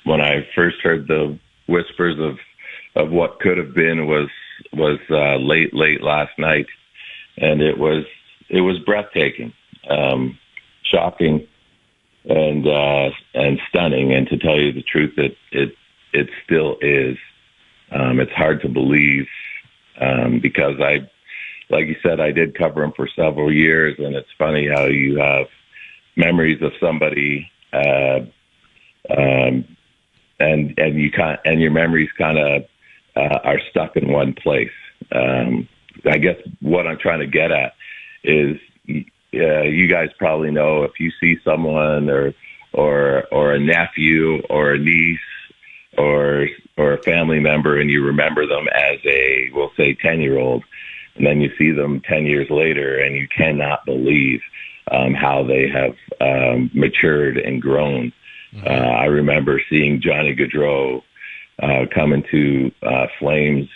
when I first heard the whispers of what could have been was late last night, and it was breathtaking, shocking, and stunning. And to tell you the truth, it still is. It's hard to believe because like you said, I did cover him for several years, and it's funny how you have memories of somebody, and your memories kind of are stuck in one place. I guess what I'm trying to get at is, you guys probably know, if you see someone or a nephew or a niece or a family member, and you remember them as we'll say 10-year-old, and then you see them 10 years later, and you cannot believe how they have matured and grown. Mm-hmm. I remember seeing Johnny Gaudreau come into Flames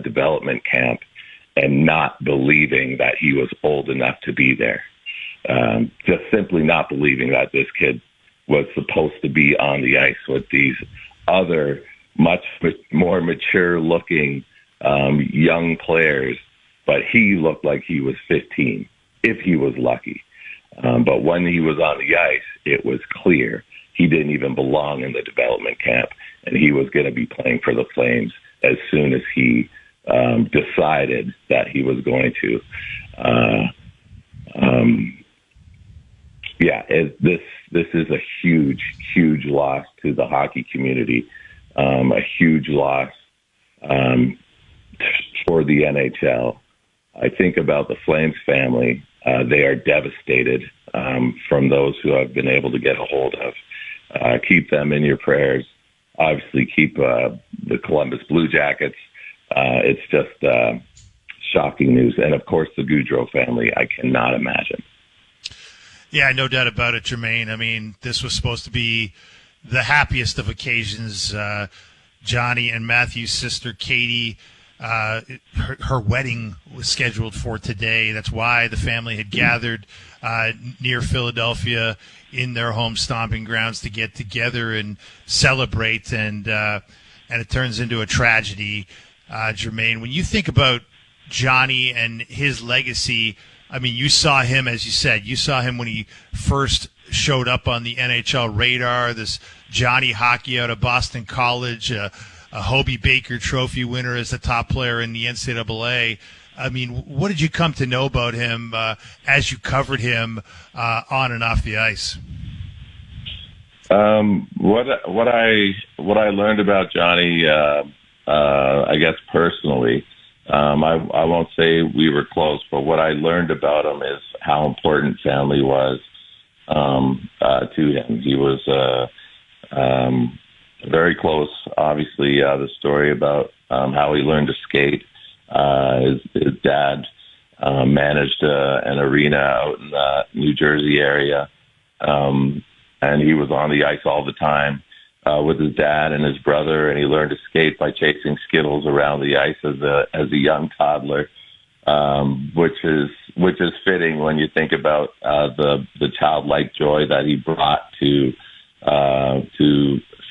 development camp and not believing that he was old enough to be there. Just simply not believing that this kid was supposed to be on the ice with these other much more mature-looking young players, but he looked like he was 15, if he was lucky. But when he was on the ice, it was clear he didn't even belong in the development camp, and he was going to be playing for the Flames as soon as he decided that he was going to. This is a huge loss to the hockey community, a huge loss for the NHL. I think about the Flames family. They are devastated from those who I've been able to get a hold of. Keep them in your prayers. Obviously, keep the Columbus Blue Jackets. It's just shocking news. And, of course, the Gaudreau family, I cannot imagine. Yeah, no doubt about it, Jermain. I mean, this was supposed to be the happiest of occasions. Johnny and Matthew's sister, Katie, her wedding was scheduled for today. That's why the family had gathered near Philadelphia in their home stomping grounds to get together and celebrate, and it turns into a tragedy. Jermain, when you think about Johnny and his legacy, I mean, you saw him, as you said, you saw him when he first showed up on the NHL radar, this Johnny hockey out of Boston College, a Hobey Baker Trophy winner as the top player in the NCAA. I mean, what did you come to know about him as you covered him on and off the ice? What I learned about Johnny, I guess personally, I won't say we were close, but what I learned about him is how important family was to him. He was very close. Obviously, the story about how he learned to skate. His dad managed an arena out in the New Jersey area, and he was on the ice all the time with his dad and his brother, and he learned to skate by chasing Skittles around the ice as a young toddler, which is fitting when you think about the childlike joy that he brought to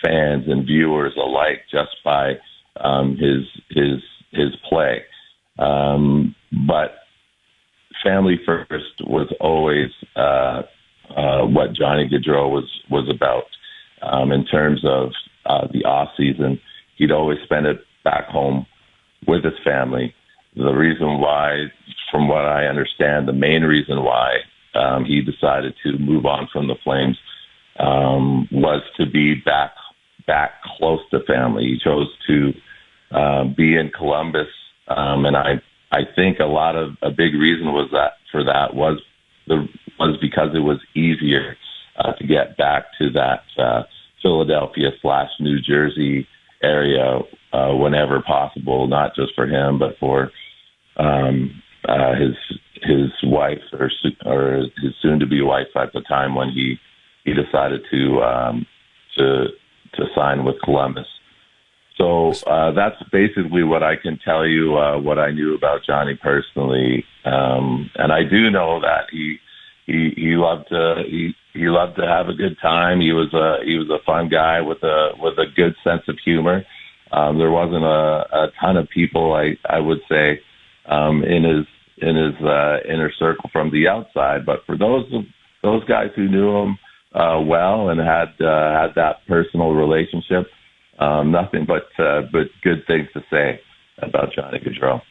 fans and viewers alike just by his play. But family first was always what Johnny Gaudreau was about. In terms of the off season, he'd always spend it back home with his family. The reason why, from what I understand, the main reason why he decided to move on from the Flames was to be back close to family. He chose to be in Columbus, and I think a big reason was because it was easier to get back to that Philadelphia/New Jersey area whenever possible, not just for him, but for his wife or his soon-to-be wife at the time when he decided to sign with Columbus. So that's basically what I can tell you, what I knew about Johnny personally. And I do know that he loved he loved to have a good time. He was a fun guy with a good sense of humor. There wasn't a ton of people, I would say, in his inner circle from the outside. But for those guys who knew him well and had that personal relationship, nothing but good things to say about Johnny Gaudreau.